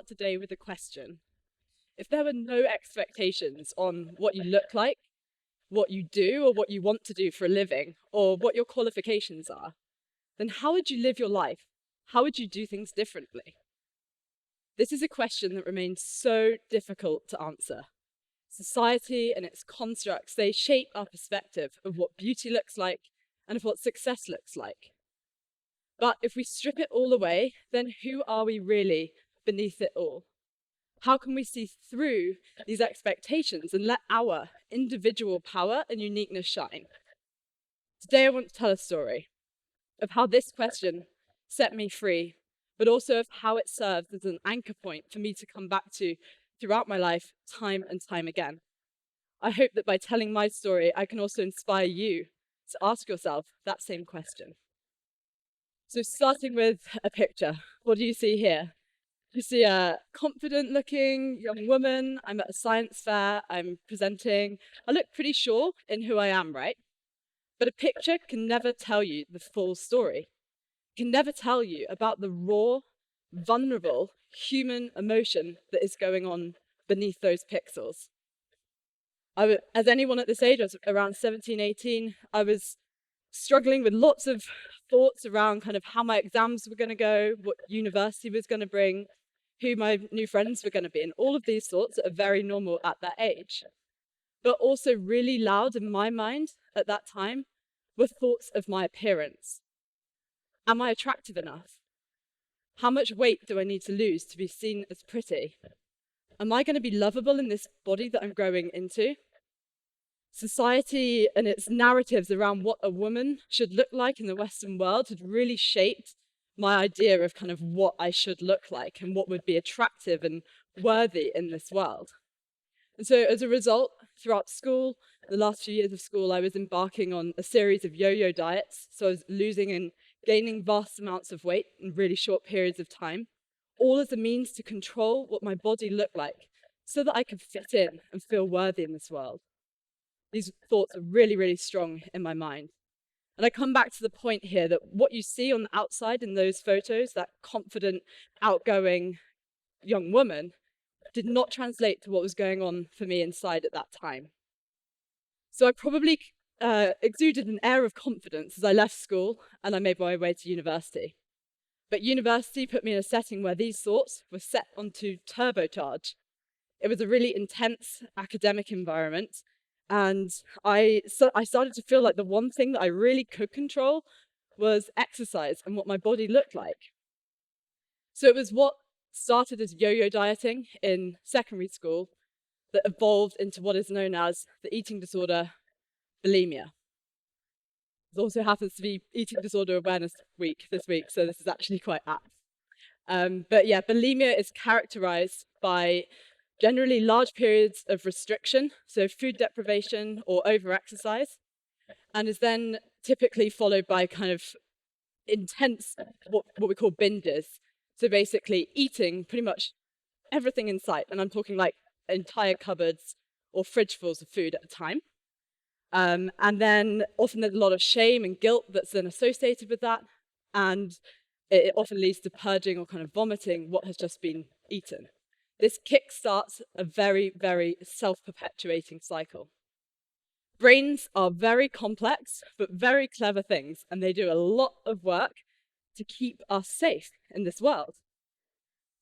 start today with a question. If there were no expectations on what you look like, what you do, or what you want to do for a living, or what your qualifications are, then how would you live your life? How would you do things differently? This is a question that remains so difficult to answer. Society and its constructs, they shape our perspective of what beauty looks like and of what success looks like. But if we strip it all away, then who are we really beneath it all? How can we see through these expectations and let our individual power and uniqueness shine? Today I want to tell a story of how this question set me free, but also of how it serves as an anchor point for me to come back to throughout my life, time and time again. I hope that by telling my story, I can also inspire you to ask yourself that same question. So starting with a picture, what do you see here? You see a confident-looking young woman. I'm at a science fair. I'm presenting. I look pretty sure in who I am, right? But a picture can never tell you the full story. It can never tell you about the raw, vulnerable human emotion that is going on beneath those pixels. As anyone at this age, I was around 17, 18, I was struggling with lots of thoughts around kind of how my exams were going to go, what university was going to bring, who my new friends were going to be, and all of these thoughts that are very normal at that age. But also really loud in my mind at that time were thoughts of my appearance. Am I attractive enough? How much weight do I need to lose to be seen as pretty? Am I going to be lovable in this body that I'm growing into? Society and its narratives around what a woman should look like in the Western world had really shaped my idea of kind of what I should look like and what would be attractive and worthy in this world. And so as a result, throughout school, the last few years of school, I was embarking on a series of yo-yo diets. So I was losing and gaining vast amounts of weight in really short periods of time, all as a means to control what my body looked like so that I could fit in and feel worthy in this world. These thoughts are really, really strong in my mind. And I come back to the point here that what you see on the outside in those photos, that confident, outgoing young woman, did not translate to what was going on for me inside at that time. So I probably exuded an air of confidence as I left school and I made my way to university. But university put me in a setting where these thoughts were set onto turbocharge. It was a really intense academic environment. And I started to feel like the one thing that I really could control was exercise and what my body looked like. So it was what started as yo-yo dieting in secondary school that evolved into what is known as the eating disorder bulimia. It also happens to be Eating Disorder Awareness Week this week, so this is actually quite apt. But yeah, bulimia is characterized by generally large periods of restriction, so food deprivation or over-exercise, and is then typically followed by kind of intense, what we call binges. So basically eating pretty much everything in sight, and I'm talking like entire cupboards or fridge fulls of food at a time. And then often there's a lot of shame and guilt that's then associated with that, and it often leads to purging or kind of vomiting what has just been eaten. This kickstarts a very, very self-perpetuating cycle. Brains are very complex, but very clever things, and they do a lot of work to keep us safe in this world.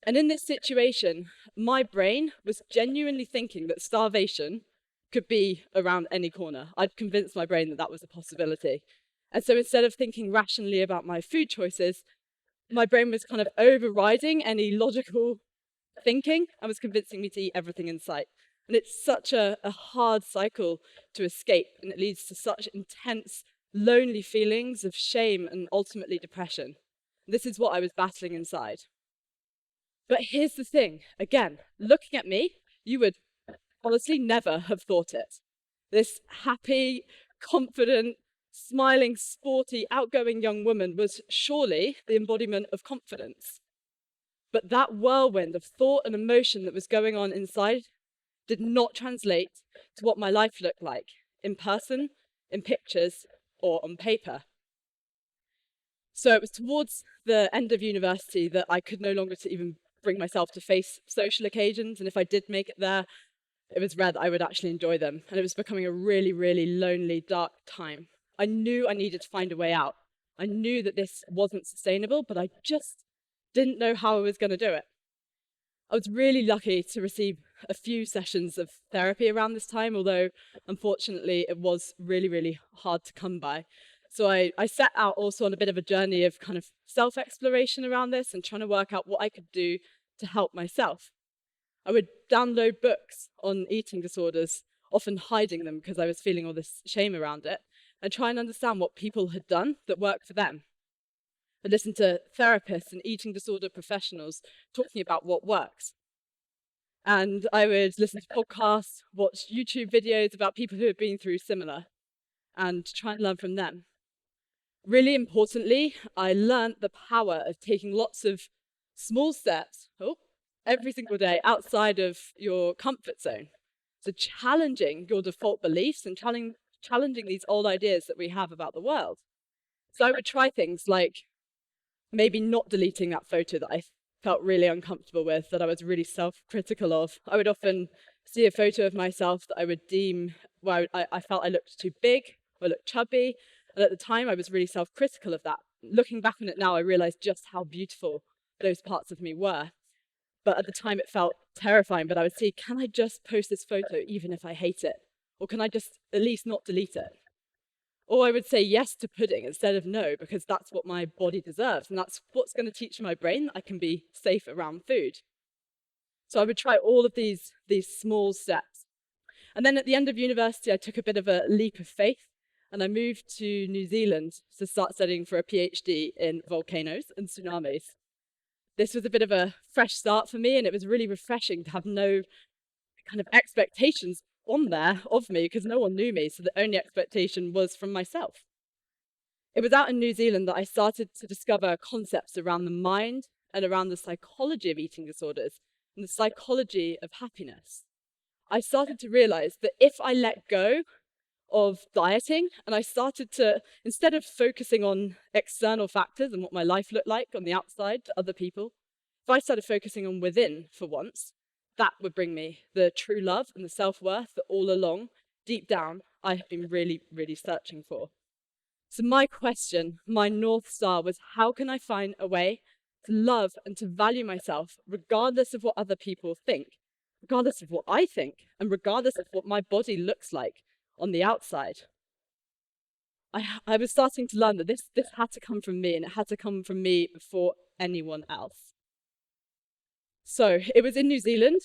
And in this situation, my brain was genuinely thinking that starvation could be around any corner. I'd convinced my brain that that was a possibility. And so instead of thinking rationally about my food choices, my brain was kind of overriding any logical thinking and was convincing me to eat everything in sight. And it's such a hard cycle to escape, and it leads to such intense, lonely feelings of shame and ultimately depression. This is what I was battling inside. But here's the thing, again, looking at me, you would honestly never have thought it. This happy, confident, smiling, sporty, outgoing young woman was surely the embodiment of confidence. But that whirlwind of thought and emotion that was going on inside did not translate to what my life looked like in person, in pictures, or on paper. So it was towards the end of university that I could no longer even bring myself to face social occasions. And if I did make it there, it was rare that I would actually enjoy them. And it was becoming a really, really lonely, dark time. I knew I needed to find a way out. I knew that this wasn't sustainable, but I just didn't know how I was going to do it. I was really lucky to receive a few sessions of therapy around this time, although unfortunately it was really, really hard to come by. So I set out also on a bit of a journey of kind of self-exploration around this and trying to work out what I could do to help myself. I would download books on eating disorders, often hiding them because I was feeling all this shame around it, and try and understand what people had done that worked for them. I listened to therapists and eating disorder professionals talking about what works. And I would listen to podcasts, watch YouTube videos about people who have been through similar, and try and learn from them. Really importantly, I learned the power of taking lots of small steps every single day outside of your comfort zone. So challenging your default beliefs and challenging these old ideas that we have about the world. So I would try things like maybe not deleting that photo that I felt really uncomfortable with, that I was really self-critical of. I would often see a photo of myself that I would deem, well, I felt I looked too big or looked chubby. And at the time, I was really self-critical of that. Looking back on it now, I realized just how beautiful those parts of me were. But at the time, it felt terrifying. But I would see, can I just post this photo even if I hate it? Or can I just at least not delete it? Or I would say yes to pudding instead of no, because that's what my body deserves. And that's what's going to teach my brain that I can be safe around food. So I would try all of these small steps. And then at the end of university, I took a bit of a leap of faith. And I moved to New Zealand to start studying for a PhD in volcanoes and tsunamis. This was a bit of a fresh start for me, and it was really refreshing to have no kind of expectations on there of me because no one knew me, so the only expectation was from myself. It was out in New Zealand that I started to discover concepts around the mind and around the psychology of eating disorders and the psychology of happiness. I started to realize that if I let go of dieting and I started to, instead of focusing on external factors and what my life looked like on the outside to other people, if I started focusing on within for once, that would bring me the true love and the self-worth that all along, deep down, I have been really, really searching for. So my question, my North Star was, how can I find a way to love and to value myself regardless of what other people think, regardless of what I think, and regardless of what my body looks like on the outside? I was starting to learn that this had to come from me, and it had to come from me before anyone else. So it was in New Zealand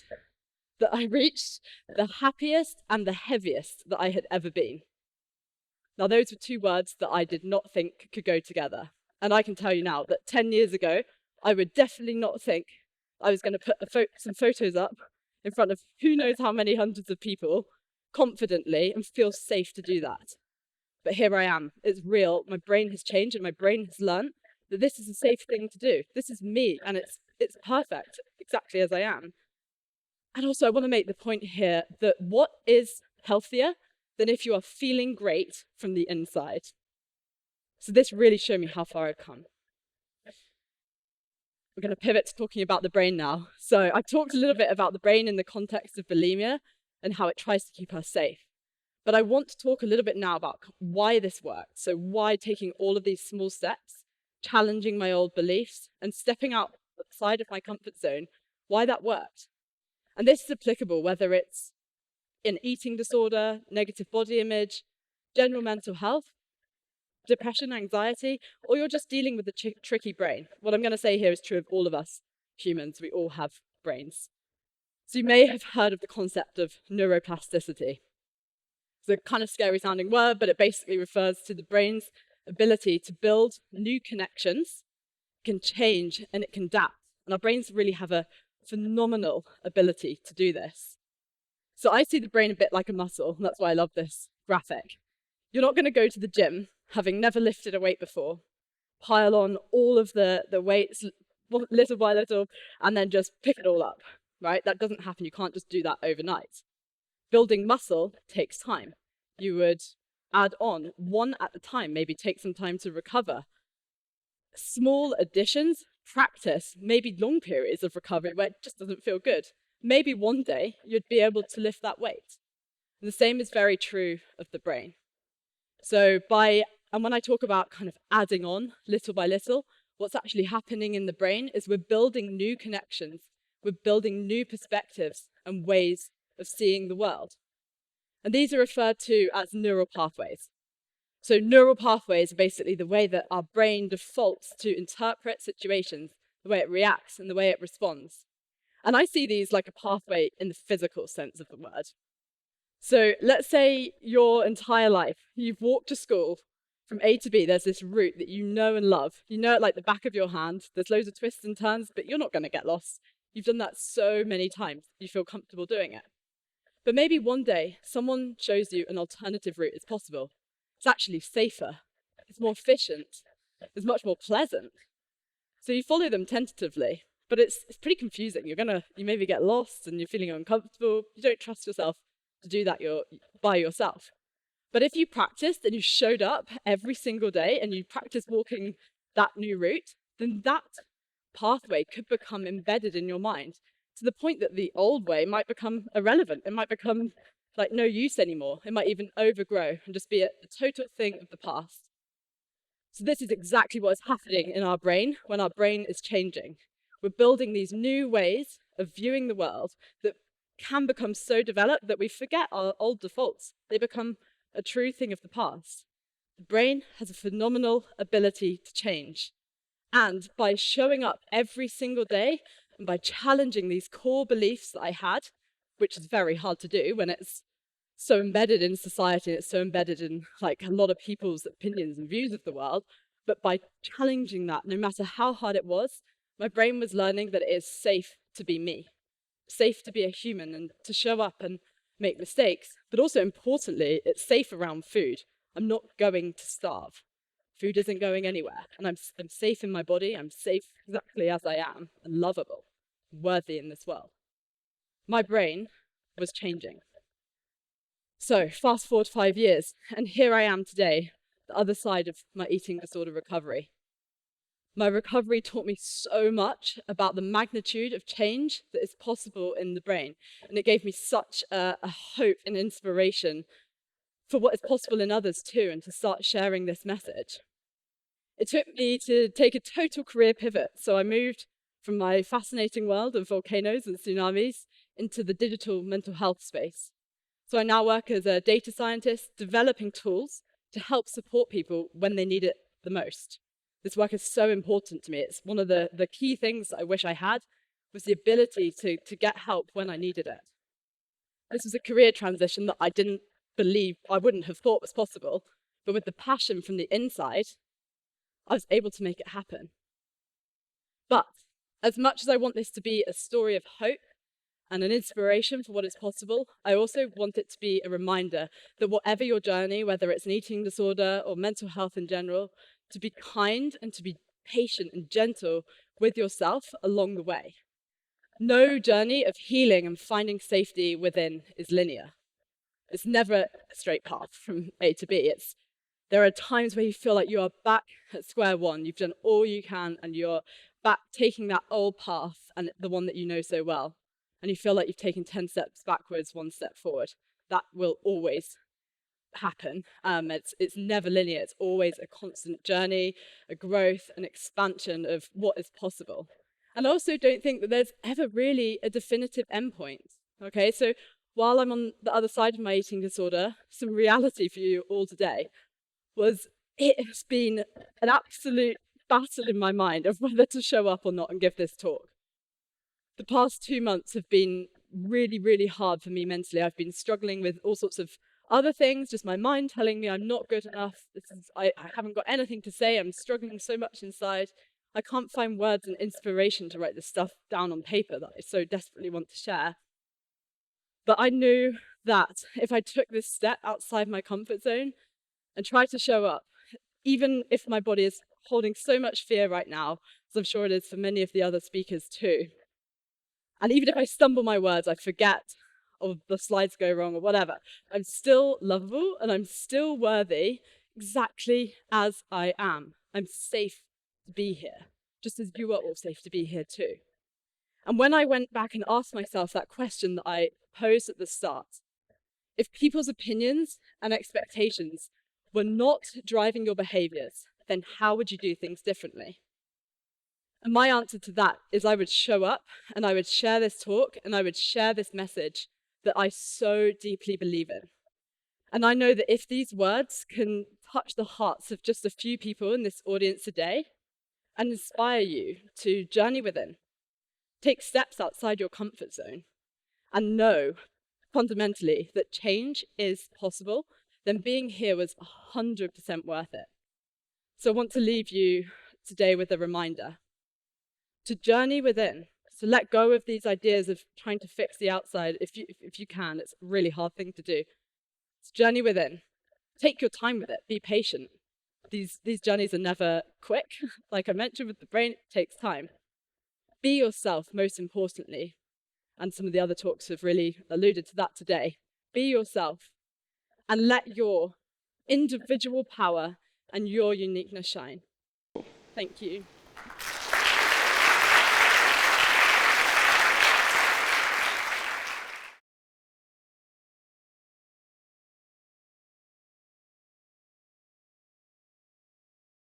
that I reached the happiest and the heaviest that I had ever been. Now, those were two words that I did not think could go together. And I can tell you now that 10 years ago, I would definitely not think I was going to put some photos up in front of who knows how many hundreds of people confidently and feel safe to do that. But here I am. It's real. My brain has changed and my brain has learned that this is a safe thing to do. This is me, and it's perfect, exactly as I am. And also I want to make the point here that what is healthier than if you are feeling great from the inside? So this really showed me how far I've come. We're going to pivot to talking about the brain now. So I talked a little bit about the brain in the context of bulimia and how it tries to keep us safe. But I want to talk a little bit now about why this worked. So why taking all of these small steps, challenging my old beliefs, and stepping outside of my comfort zone, why that worked. And this is applicable whether it's in eating disorder, negative body image, general mental health, depression, anxiety, or you're just dealing with a tricky brain. What I'm going to say here is true of all of us humans. We all have brains. So you may have heard of the concept of neuroplasticity. It's a kind of scary sounding word, but it basically refers to the brain's ability to build new connections, can change, and it can adapt. And our brains really have a phenomenal ability to do this. So I see the brain a bit like a muscle, and that's why I love this graphic. You're not going to go to the gym, having never lifted a weight before, pile on all of the weights little by little, and then just pick it all up, right? That doesn't happen. You can't just do that overnight. Building muscle takes time. You would add on one at a time, maybe take some time to recover. Small additions practice maybe long periods of recovery where it just doesn't feel good. Maybe one day you'd be able to lift that weight. And the same is very true of the brain. And when I talk about kind of adding on little by little, what's actually happening in the brain is we're building new connections, we're building new perspectives and ways of seeing the world. And these are referred to as neural pathways. So neural pathways are basically the way that our brain defaults to interpret situations, the way it reacts and the way it responds. And I see these like a pathway in the physical sense of the word. So let's say your entire life, you've walked to school from A to B, there's this route that you know and love. You know it like the back of your hand. There's loads of twists and turns, but you're not going to get lost. You've done that so many times, you feel comfortable doing it. But maybe one day, someone shows you an alternative route is possible. It's actually safer, it's more efficient, it's much more pleasant. So you follow them tentatively, but it's pretty confusing. You maybe get lost and you're feeling uncomfortable. You don't trust yourself to do that by yourself. But if you practiced and you showed up every single day and you practiced walking that new route, then that pathway could become embedded in your mind to the point that the old way might become irrelevant. It might become like no use anymore. It might even overgrow and just be a total thing of the past. So this is exactly what is happening in our brain when our brain is changing. We're building these new ways of viewing the world that can become so developed that we forget our old defaults. They become a true thing of the past. The brain has a phenomenal ability to change. And by showing up every single day and by challenging these core beliefs that I had, which is very hard to do when it's so embedded in society, it's so embedded in like a lot of people's opinions and views of the world, but by challenging that, no matter how hard it was, my brain was learning that it is safe to be me, safe to be a human and to show up and make mistakes, but also importantly, it's safe around food. I'm not going to starve. Food isn't going anywhere, and I'm safe in my body, I'm safe exactly as I am, and lovable, worthy in this world. My brain was changing. So fast forward 5 years, and here I am today, the other side of my eating disorder recovery. My recovery taught me so much about the magnitude of change that is possible in the brain, and it gave me such a hope and inspiration for what is possible in others too, and to start sharing this message. It took me to take a total career pivot, so I moved from my fascinating world of volcanoes and tsunamis into the digital mental health space. So I now work as a data scientist, developing tools to help support people when they need it the most. This work is so important to me. It's one of the key things that I wish I had, was the ability to get help when I needed it. This was a career transition that I wouldn't have thought was possible, but with the passion from the inside, I was able to make it happen. But as much as I want this to be a story of hope and an inspiration for what is possible, I also want it to be a reminder that whatever your journey, whether it's an eating disorder or mental health in general, to be kind and to be patient and gentle with yourself along the way. No journey of healing and finding safety within is linear. It's never a straight path from A to B. There are times where you feel like you are back at square one. You've done all you can and you're back taking that old path and the one that you know so well. And you feel like you've taken 10 steps backwards, 1 step forward. That will always happen. It's never linear. It's always a constant journey, a growth, an expansion of what is possible. And I also don't think that there's ever really a definitive endpoint. Okay, so while I'm on the other side of my eating disorder, some reality for you all today was it has been an absolute battle in my mind of whether to show up or not and give this talk. The past 2 months have been really, really hard for me mentally. I've been struggling with all sorts of other things, just my mind telling me I'm not good enough. I haven't got anything to say. I'm struggling so much inside. I can't find words and inspiration to write this stuff down on paper that I so desperately want to share. But I knew that if I took this step outside my comfort zone and tried to show up, even if my body is holding so much fear right now, as I'm sure it is for many of the other speakers too, and even if I stumble my words, I forget, or the slides go wrong or whatever, I'm still lovable and I'm still worthy exactly as I am. I'm safe to be here. just as you are all safe to be here too. And when I went back and asked myself that question that I posed at the start, if people's opinions and expectations were not driving your behaviors, then how would you do things differently? And my answer to that is I would show up and I would share this talk and I would share this message that I so deeply believe in. And I know that if these words can touch the hearts of just a few people in this audience today and inspire you to journey within, take steps outside your comfort zone, and know fundamentally that change is possible, then being here was 100% worth it. So I want to leave you today with a reminder to journey within, to let go of these ideas of trying to fix the outside if you can. It's a really hard thing to do. So journey within. Take your time with it. Be patient. These journeys are never quick. Like I mentioned with the brain, it takes time. Be yourself, most importantly. And some of the other talks have really alluded to that today. Be yourself and let your individual power and your uniqueness shine. Thank you.